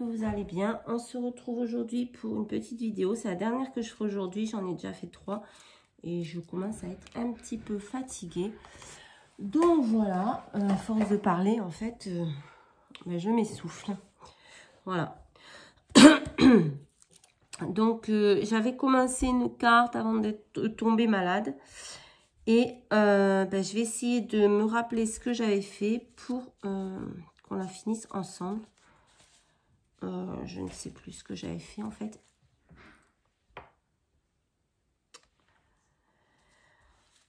que vous allez bien. On se retrouve aujourd'hui pour une petite vidéo. C'est la dernière que je ferai aujourd'hui. J'en ai déjà fait 3 et je commence à être un petit peu fatiguée. Donc voilà, à force de parler, en fait, je m'essouffle. Voilà. Donc j'avais commencé une carte avant d'être tombée malade. Et je vais essayer de me rappeler ce que j'avais fait pour qu'on la finisse ensemble. Je ne sais plus ce que j'avais fait en fait.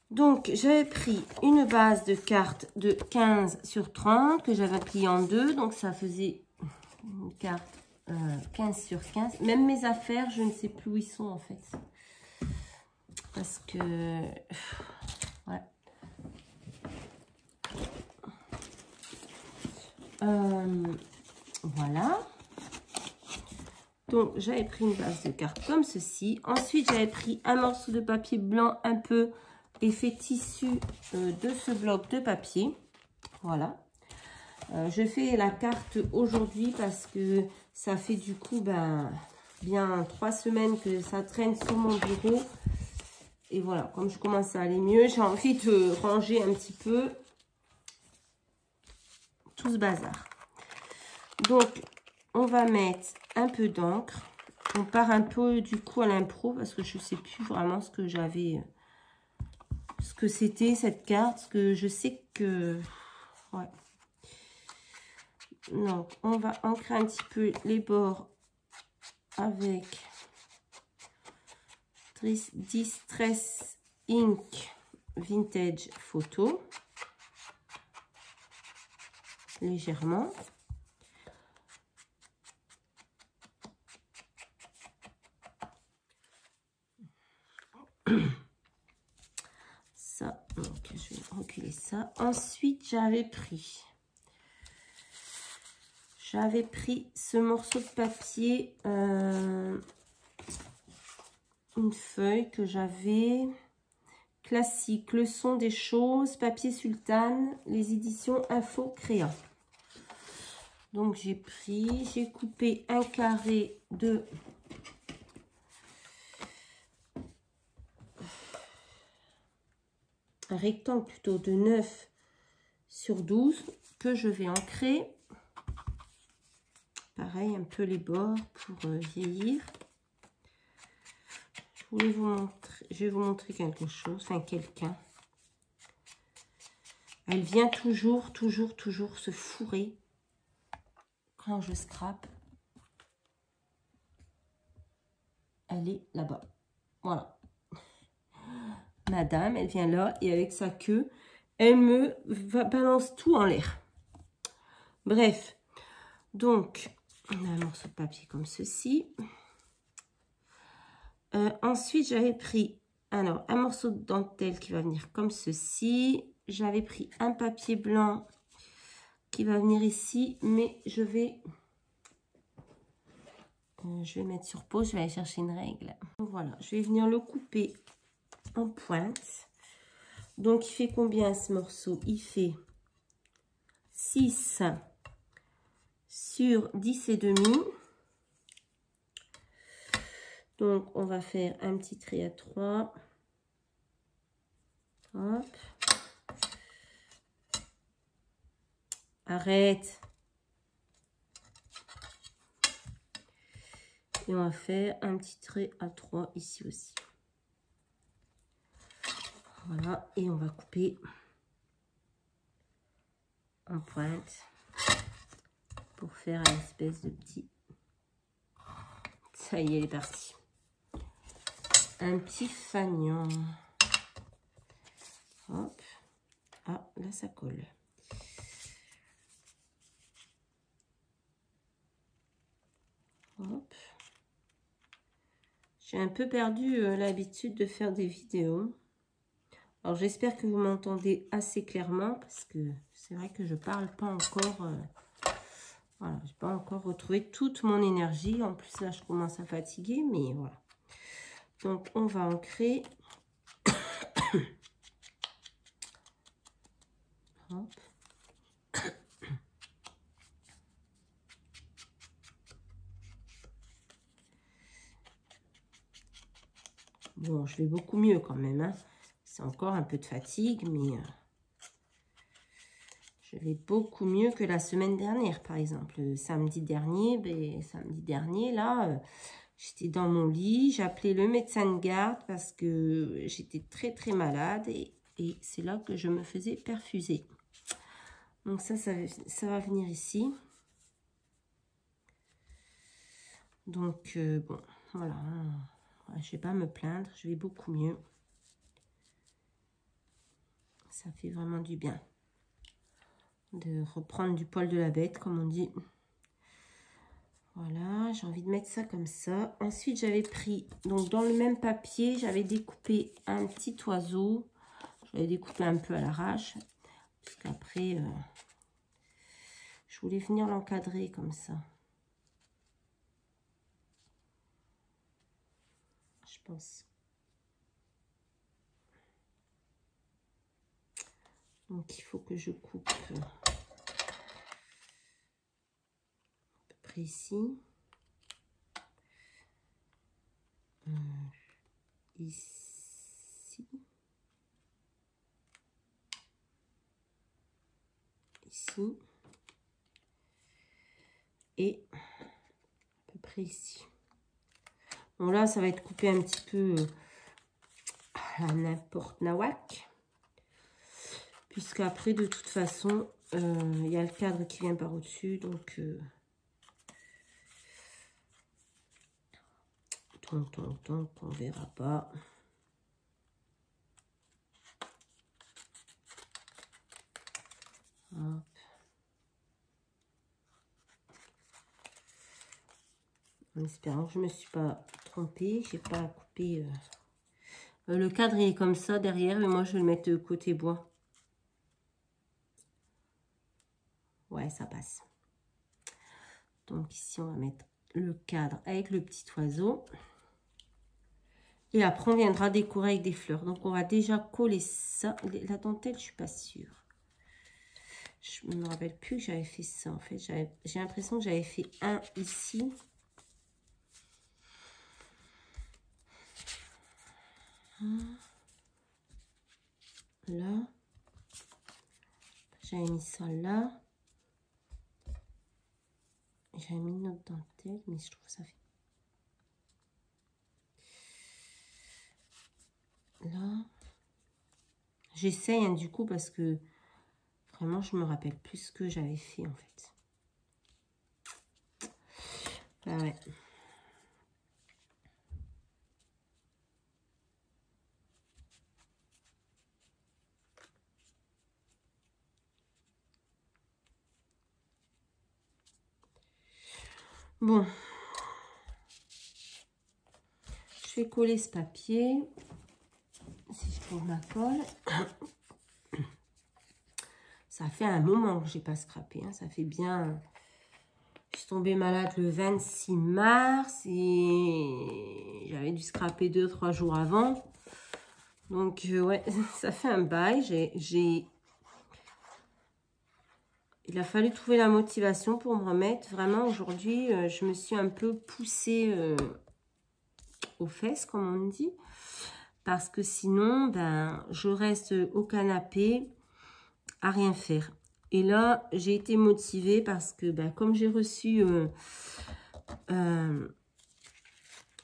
Donc, j'avais pris une base de cartes de 15 sur 30 que j'avais plié en deux. Donc, ça faisait une carte 15 sur 15. Même mes affaires, je ne sais plus où ils sont en fait. Parce que... ouais. Voilà. Donc, j'avais pris une base de cartes comme ceci. Ensuite, j'avais pris un morceau de papier blanc un peu effet tissu de ce bloc de papier. Voilà. Je fais la carte aujourd'hui parce que ça fait du coup bien 3 semaines que ça traîne sur mon bureau. Et voilà, comme je commence à aller mieux, j'ai envie de ranger un petit peu tout ce bazar. Donc, on va mettre un peu d'encre. On part un peu du coup à l'impro parce que je ne sais plus vraiment ce que j'avais, ce que c'était cette carte. Parce que je sais que... ouais. Donc, on va ancrer un petit peu les bords avec Distress Ink Vintage Photo. Légèrement. Ça, donc je vais reculer ça. Ensuite, j'avais pris ce morceau de papier, une feuille que j'avais, classique, leçon des choses, papier sultane, les éditions Info Créa. Donc j'ai coupé un carré de un rectangle plutôt de 9 sur 12 que je vais ancrer. Pareil, un peu les bords pour vieillir. Je vais vous montrer quelque chose, enfin quelqu'un. Elle vient toujours se fourrer quand je scrape. Elle est là-bas. Voilà. Madame, elle vient là et avec sa queue, elle me balance tout en l'air. Bref, donc, on a un morceau de papier comme ceci. Ensuite, j'avais pris un morceau de dentelle qui va venir comme ceci. J'avais pris un papier blanc qui va venir ici, mais je vais mettre sur pause, je vais aller chercher une règle. Donc voilà, je vais venir le couper en pointe. Donc, il fait combien ce morceau? Il fait 6 sur 10 et demi. Donc, on va faire un petit trait à 3. Hop. Arrête. Et on va faire un petit trait à 3 ici aussi. Voilà. Et on va couper en pointe pour faire une espèce de petit... Ça y est, elle est partie. Un petit fanion. Hop. Ah, là, ça colle. Hop. J'ai un peu perdu l'habitude de faire des vidéos. Alors, j'espère que vous m'entendez assez clairement parce que c'est vrai que je parle pas encore. Voilà, j'ai pas encore retrouvé toute mon énergie. En plus, là, je commence à fatiguer, mais voilà. Donc, on va ancrer. Hop. bon, je vais beaucoup mieux quand même. Hein. C'est encore un peu de fatigue, mais je vais beaucoup mieux que la semaine dernière, par exemple. Samedi dernier, là, j'étais dans mon lit. J'ai appelé le médecin de garde parce que j'étais très, très malade. Et c'est là que je me faisais perfuser. Donc ça va venir ici. Donc, bon, voilà. Je ne vais pas me plaindre. Je vais beaucoup mieux. Ça fait vraiment du bien de reprendre du poil de la bête, comme on dit. Voilà, j'ai envie de mettre ça comme ça. Ensuite, j'avais pris, donc dans le même papier, j'avais découpé un petit oiseau. J'avais découpé un peu à l'arrache. Parce qu'après, je voulais venir l'encadrer comme ça. Je pense. Donc, il faut que je coupe à peu près ici. Ici. Ici. Et à peu près ici. Bon, là, ça va être coupé un petit peu à n'importe nawak. Puisque après, de toute façon, il y a le cadre qui vient par au-dessus. Donc, on verra pas. Hop. En espérant que je ne me suis pas trompée. J'ai pas coupé. Le cadre il est comme ça derrière, mais moi je vais le mettre côté bois. Ouais, ça passe. Donc ici, on va mettre le cadre avec le petit oiseau. Et après, on viendra décorer avec des fleurs. Donc, on va déjà coller ça. La dentelle, je suis pas sûre. Je ne me rappelle plus que j'avais fait ça. En fait, j'ai l'impression que j'avais fait un ici. Là. J'avais mis ça là. J'avais mis une autre dentelle, mais je trouve que ça fait... Là. J'essaye, hein, du coup, parce que vraiment, je me rappelle plus ce que j'avais fait, en fait. Ah ouais. Bon. Je vais coller ce papier. Si je trouve ma colle. Ça fait un moment que je n'ai pas scrappé. Hein. Ça fait bien... Je suis tombée malade le 26 mars et j'avais dû scraper 2-3 jours avant. Donc, ouais, ça fait un bail. Il a fallu trouver la motivation pour me remettre. Vraiment, aujourd'hui, je me suis un peu poussée aux fesses, comme on dit. Parce que sinon, ben, je reste au canapé à rien faire. Et là, j'ai été motivée parce que, ben, comme j'ai reçu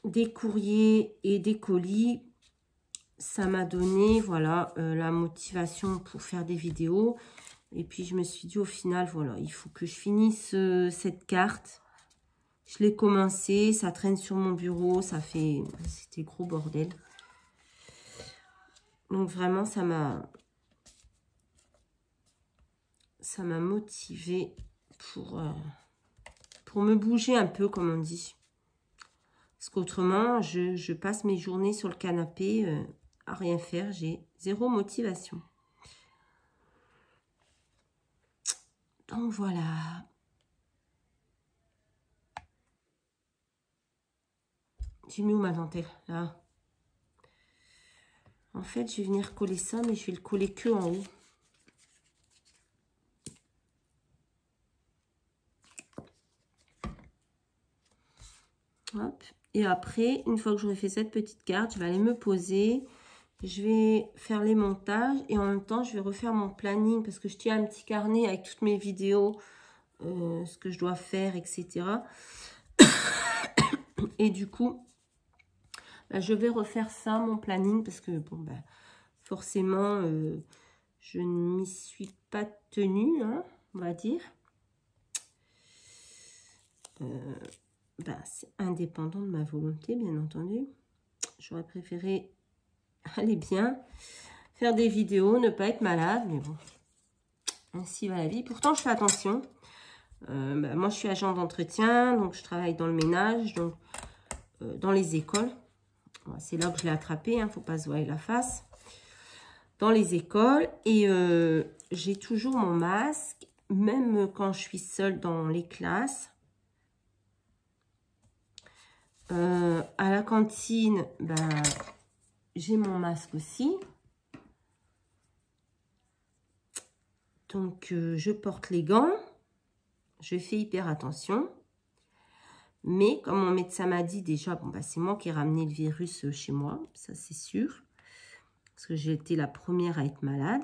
des courriers et des colis, ça m'a donné, voilà, la motivation pour faire des vidéos. Et puis, je me suis dit, au final, voilà, il faut que je finisse cette carte. Je l'ai commencé, ça traîne sur mon bureau, c'était gros bordel. Donc, vraiment, ça m'a motivée pour me bouger un peu, comme on dit. Parce qu'autrement, je passe mes journées sur le canapé à rien faire. J'ai zéro motivation. Donc, voilà. J'ai mis où ma dentelle? Là. En fait, je vais venir coller ça, mais je vais le coller que en haut. Hop. Et après, une fois que j'aurai fait cette petite carte, je vais aller me poser. Je vais faire les montages et en même temps, je vais refaire mon planning parce que je tiens un petit carnet avec toutes mes vidéos, ce que je dois faire, etc. Et du coup, bah, je vais refaire ça, mon planning, parce que bon, bah, forcément, je ne m'y suis pas tenue, hein, on va dire. Bah, c'est indépendant de ma volonté, bien entendu. J'aurais préféré aller bien, faire des vidéos, ne pas être malade, mais bon, ainsi va la vie. Pourtant, je fais attention. Bah, moi, je suis agent d'entretien, donc je travaille dans le ménage, donc dans les écoles. C'est là que je l'ai attrapé, hein, faut pas se voiler la face. Dans les écoles, et j'ai toujours mon masque, même quand je suis seule dans les classes. À la cantine, ben, j'ai mon masque aussi. Donc, je porte les gants. Je fais hyper attention. Mais comme mon médecin m'a dit déjà, bon, bah, c'est moi qui ai ramené le virus chez moi. Ça, c'est sûr. Parce que j'ai été la première à être malade.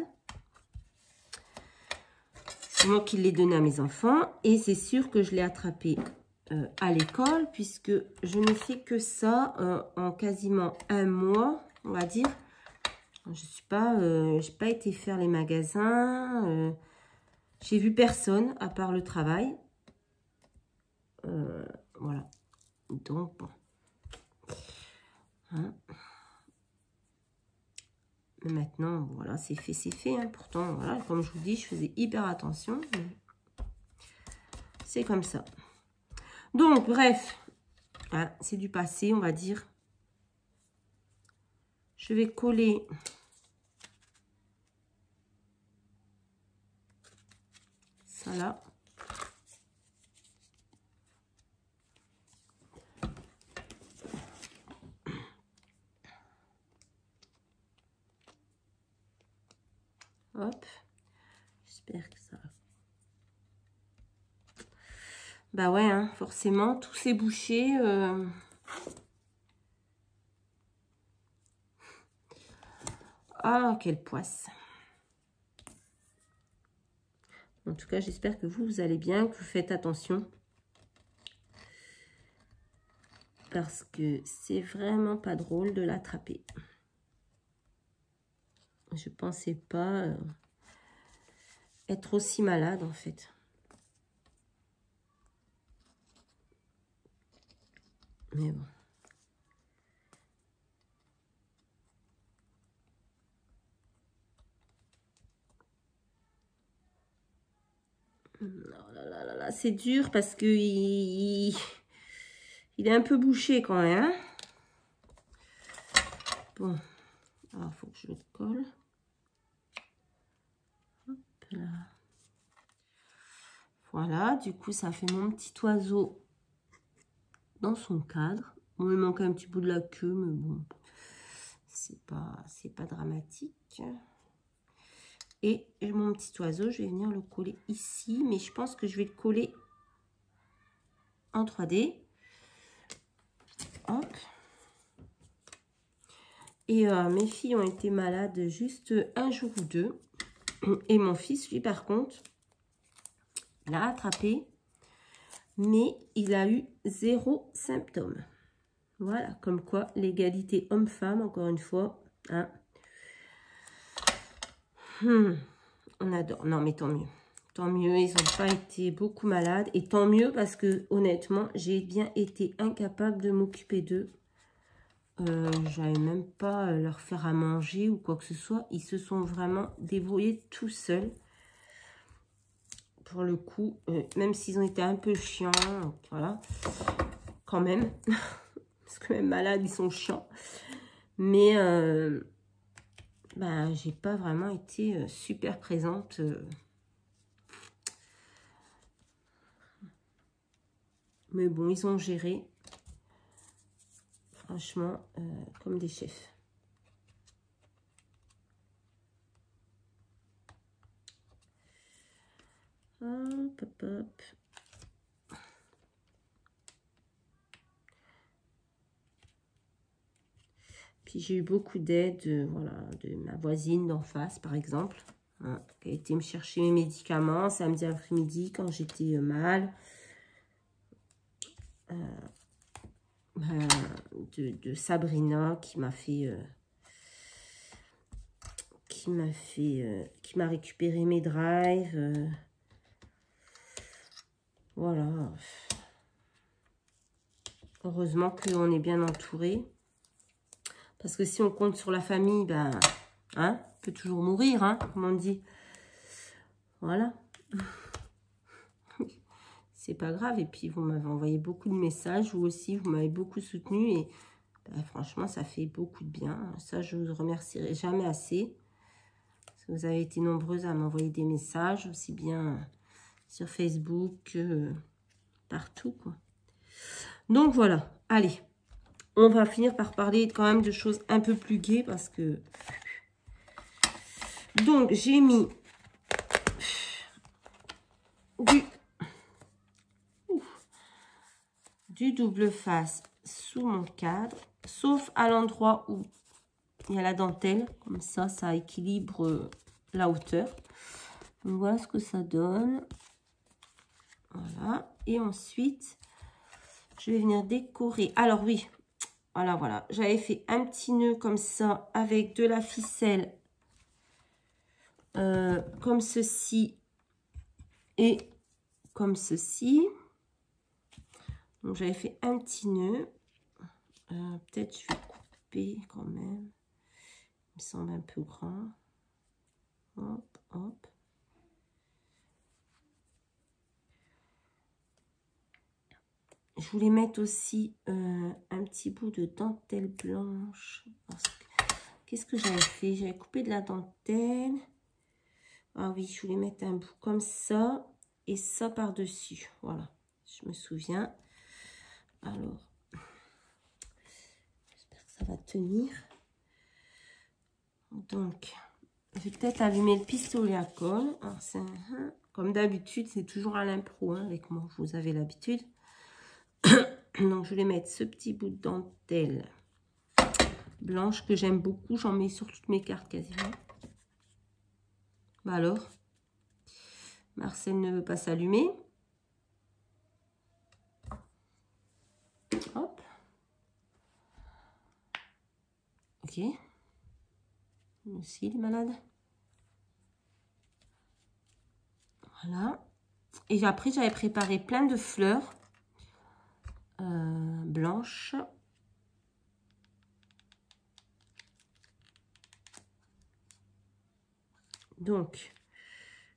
C'est moi qui l'ai donné à mes enfants. Et c'est sûr que je l'ai attrapé à l'école. Puisque je n'ai fait que ça en quasiment un mois, on va dire. J'ai pas été faire les magasins. J'ai vu personne à part le travail. Voilà. Donc, bon. Hein. Mais maintenant, voilà, c'est fait, c'est fait. Hein. Pourtant, voilà, comme je vous dis, je faisais hyper attention. C'est comme ça. Donc, bref. Hein, c'est du passé, on va dire. Je vais coller... ça là. Hop. J'espère que ça... Bah ouais, hein, forcément, tous ces bouchées... Ah, quelle poisse. En tout cas, j'espère que vous allez bien, que vous faites attention. Parce que c'est vraiment pas drôle de l'attraper. Je pensais pas être aussi malade, en fait. Mais bon. Oh là là là là, c'est dur parce que il est un peu bouché quand même. Hein. Bon, alors il faut que je le colle. Hop là. Voilà, du coup ça fait mon petit oiseau dans son cadre. Bon, il manque un petit bout de la queue, mais bon, c'est pas dramatique. Et mon petit oiseau, je vais venir le coller ici, mais je pense que je vais le coller en 3D. Hop. Et mes filles ont été malades juste un jour ou deux. Et mon fils, lui, par contre, l'a attrapé, mais il a eu 0 symptômes. Voilà, comme quoi l'égalité homme-femme, encore une fois. Hein. On adore. Non, mais tant mieux. Tant mieux, ils n'ont pas été beaucoup malades. Et tant mieux parce que, honnêtement, j'ai bien été incapable de m'occuper d'eux. J'avais même pas leur faire à manger ou quoi que ce soit. Ils se sont vraiment débrouillés tout seuls. Pour le coup, même s'ils ont été un peu chiants, voilà, quand même. Parce que même malades, ils sont chiants. Mais, bah, j'ai pas vraiment été super présente. Mais bon, ils ont géré. Franchement, comme des chefs. Hop, hop, hop. Puis j'ai eu beaucoup d'aide, voilà, de ma voisine d'en face, par exemple, hein, qui a été me chercher mes médicaments samedi après-midi quand j'étais mal. De Sabrina qui m'a fait... qui m'a récupéré mes drives. Voilà. Heureusement qu'on est bien entouré. Parce que si on compte sur la famille, ben, hein, on peut toujours mourir, hein, comme on dit. Voilà. C'est pas grave. Et puis, vous m'avez envoyé beaucoup de messages. Vous aussi, vous m'avez beaucoup soutenu. Et ben, franchement, ça fait beaucoup de bien. Ça, je vous remercierai jamais assez. Vous avez été nombreuses à m'envoyer des messages, aussi bien sur Facebook que partout, quoi. Donc, voilà. Allez. On va finir par parler quand même de choses un peu plus gaies parce que... Donc, j'ai mis du double face sous mon cadre, sauf à l'endroit où il y a la dentelle. Comme ça, ça équilibre la hauteur. Donc, voilà ce que ça donne. Voilà. Et ensuite, je vais venir décorer. Alors, oui. Voilà. J'avais fait un petit nœud comme ça avec de la ficelle comme ceci et comme ceci. Donc, j'avais fait un petit nœud. Peut-être je vais couper quand même. Il me semble un peu grand. Hop, hop. Je voulais mettre aussi un petit bout de dentelle blanche. Qu'est-ce que j'avais fait? J'avais coupé de la dentelle. Ah oui, je voulais mettre un bout comme ça et ça par-dessus. Voilà, je me souviens. Alors, j'espère que ça va tenir. Donc, je vais peut-être allumer le pistolet à colle. Alors, comme d'habitude, c'est toujours à l'impro hein, avec moi, vous avez l'habitude. Donc, je vais mettre ce petit bout de dentelle blanche que j'aime beaucoup. J'en mets sur toutes mes cartes quasiment. Bah alors, Marcel ne veut pas s'allumer. Hop. Ok. Lui aussi, il est malade. Voilà. Et après, j'avais préparé plein de fleurs blanches. Donc,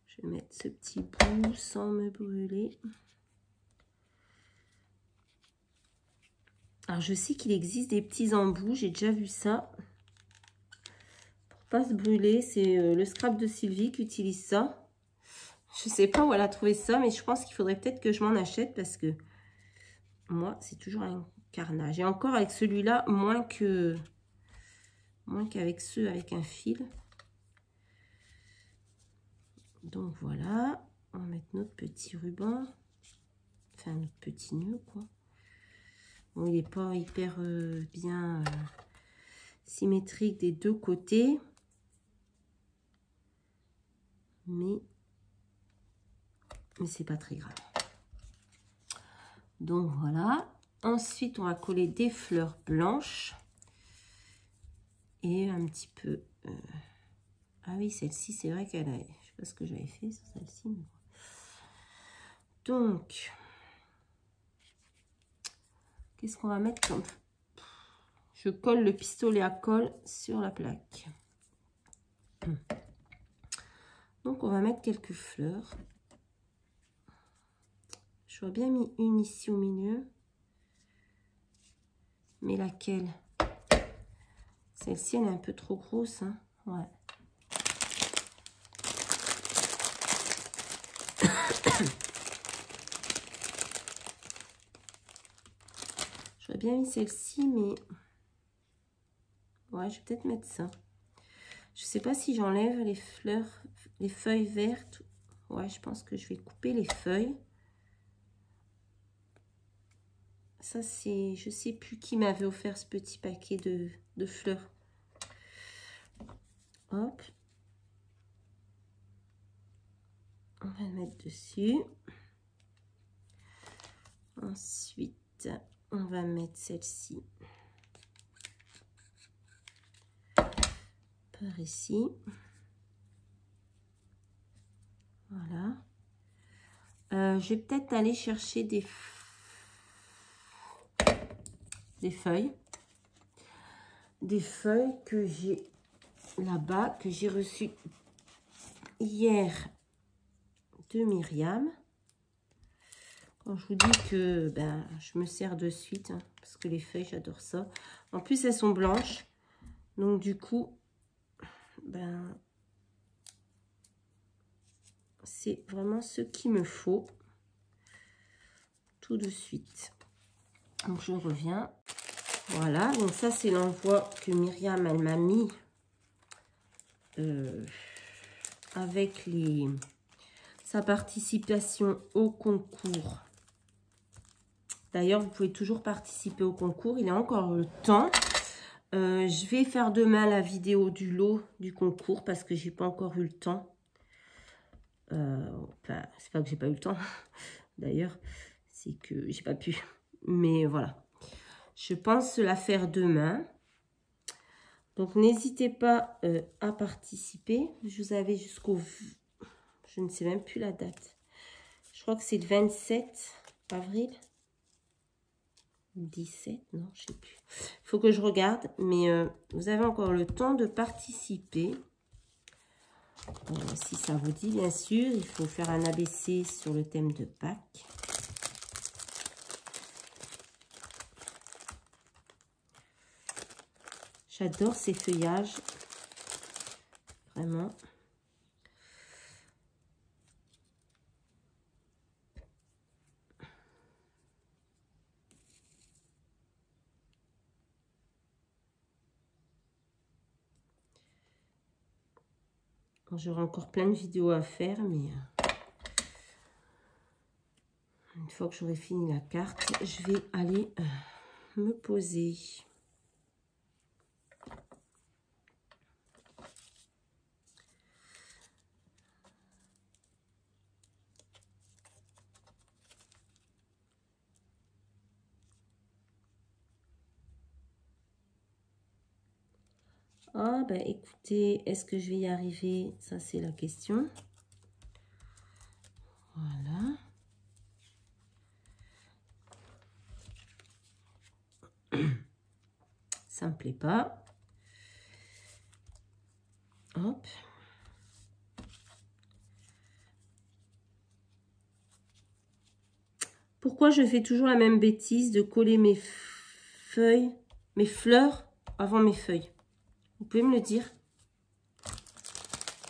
je vais mettre ce petit bout sans me brûler. Alors, je sais qu'il existe des petits embouts. J'ai déjà vu ça. Pour pas se brûler, c'est le scrap de Sylvie qui utilise ça. Je sais pas où elle a trouvé ça, mais je pense qu'il faudrait peut-être que je m'en achète parce que moi, c'est toujours un carnage. Et encore avec celui-là, moins qu'avec ceux avec un fil. Donc voilà, on va mettre notre petit ruban, enfin notre petit nœud quoi. Bon, il n'est pas hyper bien symétrique des deux côtés, mais c'est pas très grave. Donc voilà, ensuite on va coller des fleurs blanches et un petit peu... Ah oui, celle-ci, c'est vrai qu'elle a... Je sais pas ce que j'avais fait sur celle-ci. Mais... Donc, qu'est-ce qu'on va mettre comme... Je colle le pistolet à colle sur la plaque. Donc, on va mettre quelques fleurs. J'aurais bien mis une ici au milieu. Mais laquelle? Celle-ci, elle est un peu trop grosse. Hein? Ouais. J'aurais bien mis celle-ci, mais... Ouais, je vais peut-être mettre ça. Je sais pas si j'enlève les fleurs, les feuilles vertes. Ouais, je pense que je vais couper les feuilles. Ça, c'est... Je sais plus qui m'avait offert ce petit paquet de de fleurs. Hop. On va le mettre dessus. Ensuite, on va mettre celle-ci par ici. Voilà. Je vais peut-être aller chercher des feuilles. Des feuilles que j'ai là-bas, que j'ai reçues hier de Myriam. Quand je vous dis que je me sers de suite, hein, parce que les feuilles, j'adore ça. En plus, elles sont blanches. Donc, du coup, c'est vraiment ce qu'il me faut tout de suite. Donc, je reviens. Voilà, donc ça, c'est l'envoi que Myriam, elle m'a mis avec sa participation au concours. D'ailleurs, vous pouvez toujours participer au concours. Il y a encore le temps. Je vais faire demain la vidéo du lot du concours parce que j'ai pas encore eu le temps. Enfin, c'est pas que j'ai pas eu le temps. D'ailleurs, c'est que j'ai pas pu. Mais voilà. Je pense la faire demain. Donc, n'hésitez pas à participer. Je vous avais jusqu'au... Je ne sais même plus la date. Je crois que c'est le 27 avril. 17, non, je ne sais plus. Il faut que je regarde, mais vous avez encore le temps de participer. Si ça vous dit, bien sûr, il faut faire un ABC sur le thème de Pâques. J'adore ces feuillages, vraiment. J'aurai encore plein de vidéos à faire, mais une fois que j'aurai fini la carte, je vais aller me poser. Ah, ben écoutez, est-ce que je vais y arriver? Ça, c'est la question. Voilà. Ça me plaît pas. Hop. Pourquoi je fais toujours la même bêtise de coller mes feuilles, mes fleurs avant mes feuilles? Vous pouvez me le dire?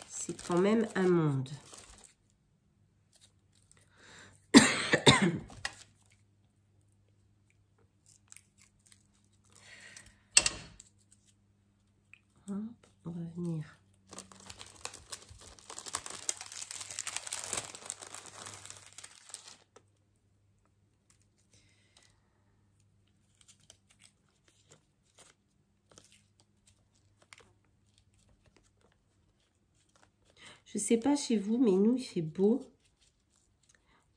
C'est quand même un monde. Hop, on va venir. Je sais pas chez vous, mais nous, il fait beau.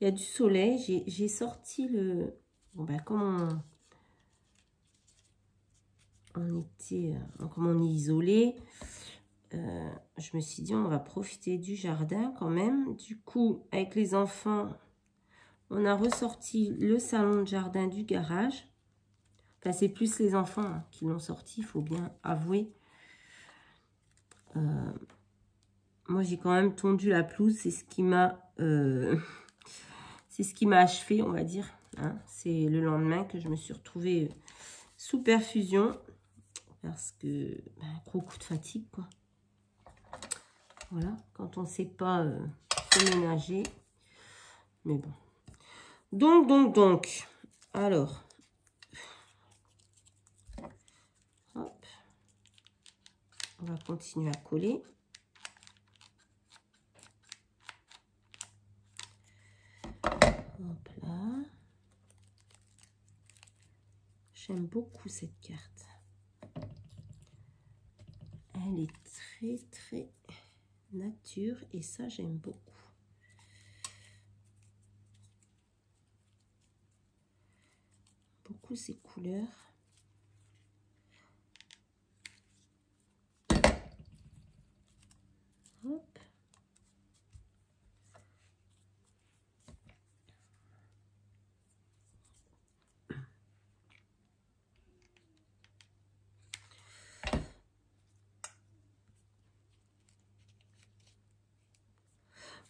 Il y a du soleil. J'ai sorti le... Bon, ben, comme on était... Comme on est isolé, je me suis dit, on va profiter du jardin quand même. Du coup, avec les enfants, on a ressorti le salon de jardin du garage. Enfin, c'est plus les enfants qui l'ont sorti, il faut bien avouer. Moi, j'ai quand même tondu la pelouse. C'est ce qui m'a achevé, on va dire. Hein. C'est le lendemain que je me suis retrouvée sous perfusion. Parce que, gros coup de fatigue, quoi. Voilà, quand on ne sait pas se ménager. Mais bon. Donc. Alors. Hop. On va continuer à coller. Hop là. J'aime beaucoup cette carte. Elle est très très nature et ça j'aime beaucoup. Beaucoup ces couleurs. Hop.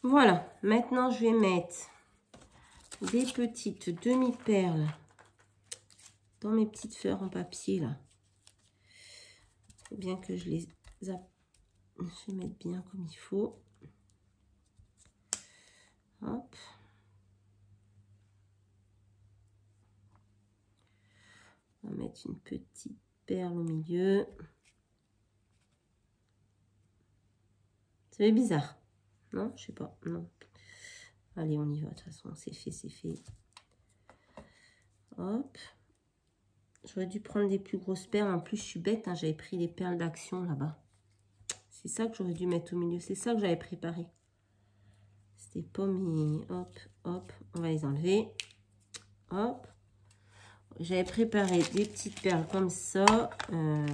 Voilà, maintenant je vais mettre des petites demi-perles dans mes petites fleurs en papier là. Il faut bien que je les mette bien comme il faut. Hop. On va mettre une petite perle au milieu. C'est bizarre. Non, je sais pas. Non. Allez, on y va. De toute façon, c'est fait, c'est fait. Hop. J'aurais dû prendre des plus grosses perles. En plus, je suis bête. Hein, j'avais pris les perles d'action là-bas. C'est ça que j'aurais dû mettre au milieu. C'est ça que j'avais préparé. C'était pas mes... Hop, hop. On va les enlever. Hop. J'avais préparé des petites perles comme ça. Alors,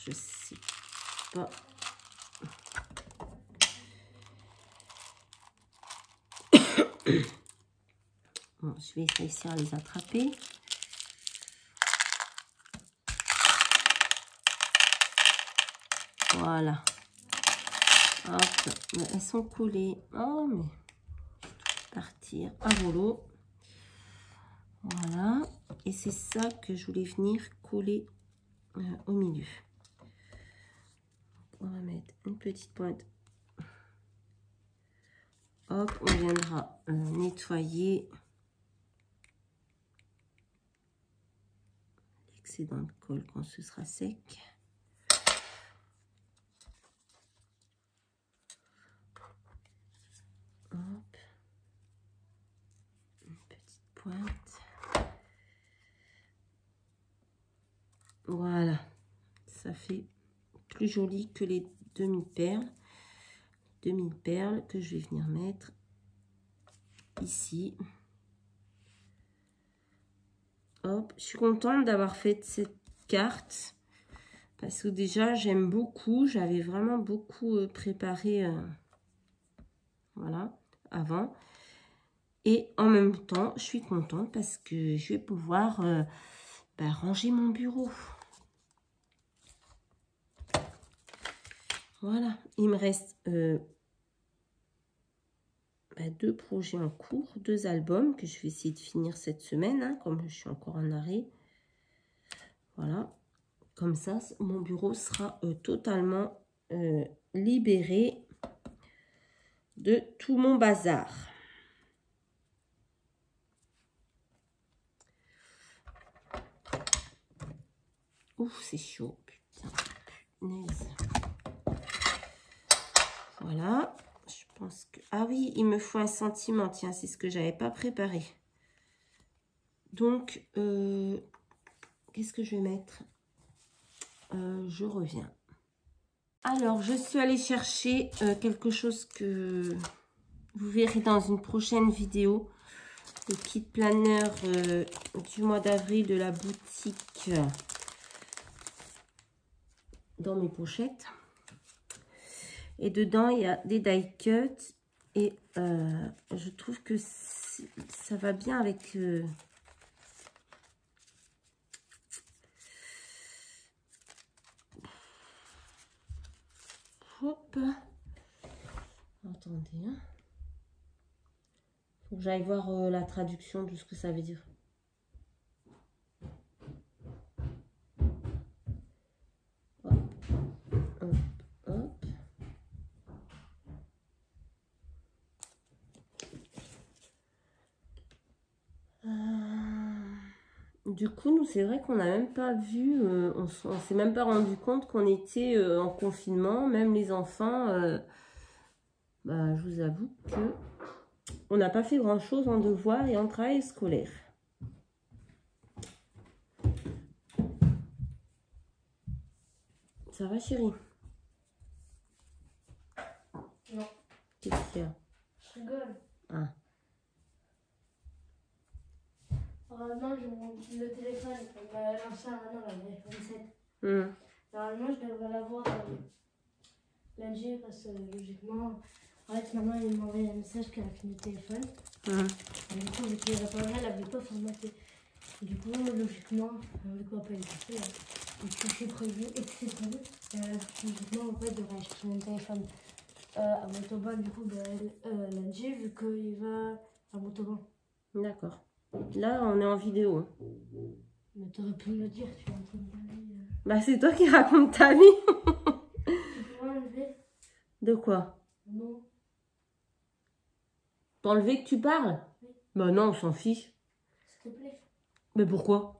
je sais pas... Bon, je vais réussir à les attraper. Voilà. Hop. Elles sont collées. Oh, mais partir à volo. Voilà. Et c'est ça que je voulais venir coller au milieu. On va mettre une petite pointe. Hop, on viendra nettoyer l'excédent de colle quand ce sera sec. Hop, une petite pointe. Voilà, ça fait plus joli que les demi-perles. Demi-perles que je vais venir mettre ici. Hop, je suis contente d'avoir fait cette carte parce que déjà j'aime beaucoup, j'avais vraiment beaucoup préparé voilà avant, et en même temps je suis contente parce que je vais pouvoir ranger mon bureau. Voilà, il me reste 2 projets en cours, 2 albums que je vais essayer de finir cette semaine, hein, comme je suis encore en arrêt. Voilà, comme ça, mon bureau sera totalement libéré de tout mon bazar. Ouf, c'est chaud, putain, punaise. Voilà, je pense que... Ah oui, il me faut un sentiment, tiens, c'est ce que j'avais pas préparé. Donc, qu'est-ce que je vais mettre? Je reviens. Alors, je suis allée chercher quelque chose que vous verrez dans une prochaine vidéo. Le kit planeur du mois d'avril de la boutique dans mes pochettes. Et dedans, il y a des die cuts. Et je trouve que ça va bien avec... Hop. Attendez. Hein. Faut que j'aille voir la traduction de ce que ça veut dire. Hop. Hop. Hop. Du coup, nous, c'est vrai qu'on n'a même pas vu, on s'est même pas rendu compte qu'on était en confinement, même les enfants. Je vous avoue que on n'a pas fait grand-chose en devoirs et en travail scolaire. Ça va, chérie? Non. Qu'est-ce qu'il y a? Je rigole. Ah. Normalement, le téléphone, l'ancien maintenant, l'iPhone 7. Normalement, je devrais l'avoir lundi parce que logiquement, en fait, maman elle m'a envoyé un message qu'elle a fini le téléphone. Et du coup, vu qu'il n'y avait pas elle n'avait pas formaté. Du coup, logiquement, vu qu'on n'a pas été et que c'est prévu et que c'est prévu, logiquement, en fait, je devrais acheter mon téléphone à Montauban, du coup, lundi, vu qu'il va à Montauban. D'accord. Là, on est en vidéo. Mais t'aurais pu me le dire, tu racontes ta vie. Bah, c'est toi qui racontes ta vie. Tu pourrais enlever? De quoi? Non. T'enlever que tu parles? Oui. Bah non, on s'en fiche. S'il te plaît. Mais pourquoi?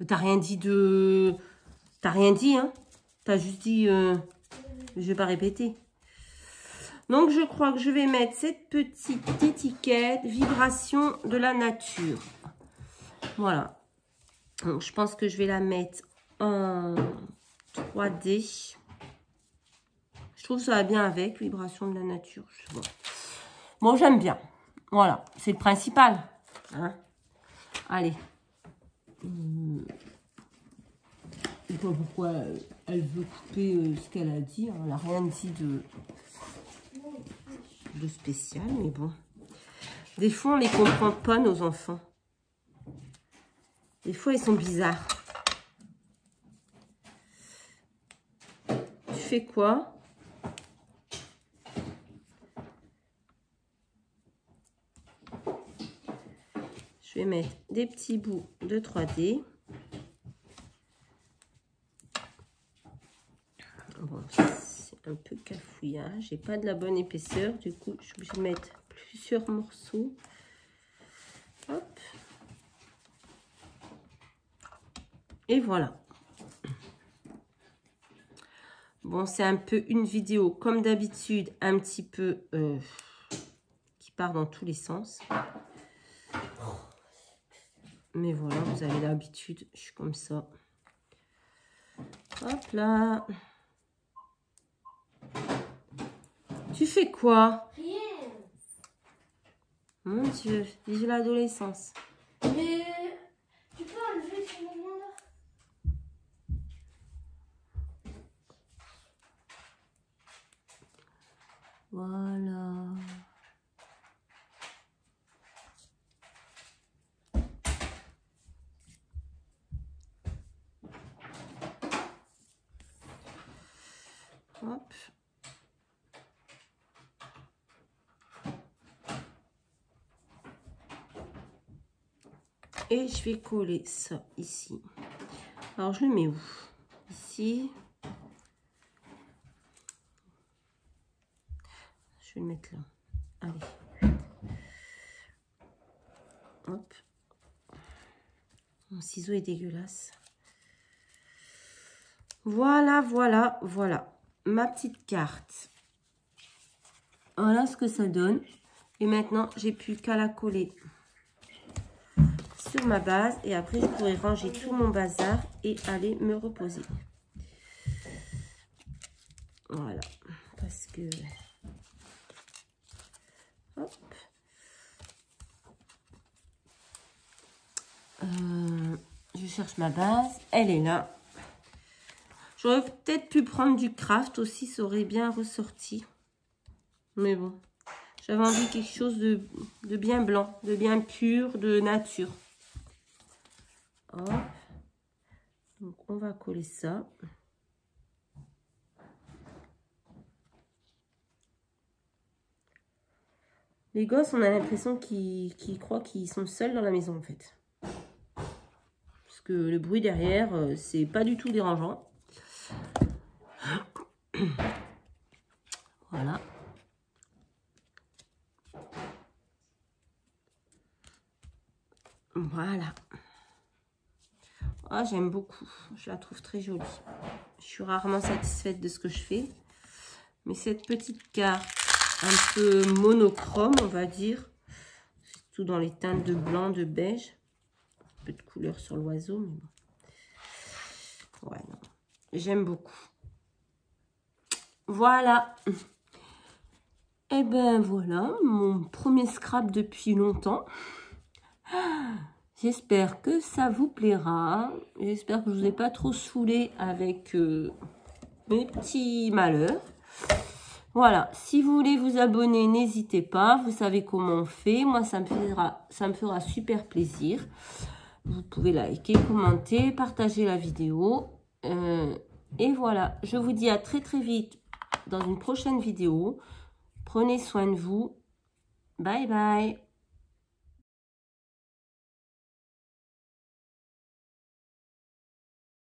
T'as rien dit de... T'as rien dit, hein? T'as juste dit... Je vais pas répéter. Donc, je crois que je vais mettre cette petite étiquette vibration de la nature. Voilà. Donc, je pense que je vais la mettre en 3D. Je trouve que ça va bien avec vibration de la nature. Je sais pas. Bon, j'aime bien. Voilà, c'est le principal. Hein? Allez. Je sais pas pourquoi elle veut couper ce qu'elle a dit. Hein. Elle n'a rien dit de spécial, mais bon. Des fois, on les comprend pas, nos enfants. Des fois, ils sont bizarres. Tu fais quoi? Je vais mettre des petits bouts de 3D. Bon, c'est un peu cafouillage. J'ai pas de la bonne épaisseur. Du coup, je suis obligée de mettre plusieurs morceaux. Hop. Et voilà. Bon, c'est un peu une vidéo, comme d'habitude, un petit peu qui part dans tous les sens. Mais voilà, vous avez l'habitude, je suis comme ça. Hop là. Tu fais quoi? Rien. Mon Dieu, j'ai l'adolescence. Mais tu peux enlever ce moment-là? Voilà. Hop. Et je vais coller ça ici. Alors, je le mets où? Ici. Je vais le mettre là. Allez. Hop. Mon ciseau est dégueulasse. Voilà, voilà, voilà. Ma petite carte. Voilà ce que ça donne. Et maintenant, j'ai plus qu'à la coller sur ma base. Et après, je pourrai ranger tout mon bazar et aller me reposer. Voilà. Parce que... Hop. Je cherche ma base. Elle est là. J'aurais peut-être pu prendre du craft aussi. Ça aurait bien ressorti. Mais bon. J'avais envie de quelque chose de bien blanc. De bien pur. De nature. Hop. Donc, on va coller ça. Les gosses, on a l'impression qu'ils croient qu'ils sont seuls dans la maison, en fait. Parce que le bruit derrière, c'est pas du tout dérangeant. Voilà. Voilà. Ah, j'aime beaucoup. Je la trouve très jolie. Je suis rarement satisfaite de ce que je fais. Mais cette petite carte un peu monochrome, on va dire. Surtout dans les teintes de blanc, de beige. Un peu de couleur sur l'oiseau, mais bon. Ouais, non. J'aime beaucoup. Voilà. Et ben voilà, mon premier scrap depuis longtemps. J'espère que ça vous plaira. J'espère que je ne vous ai pas trop saoulé avec mes petits malheurs. Voilà, si vous voulez vous abonner, n'hésitez pas. Vous savez comment on fait. Moi, ça me fera super plaisir. Vous pouvez liker, commenter, partager la vidéo. Et voilà, je vous dis à très très vite dans une prochaine vidéo. Prenez soin de vous. Bye bye.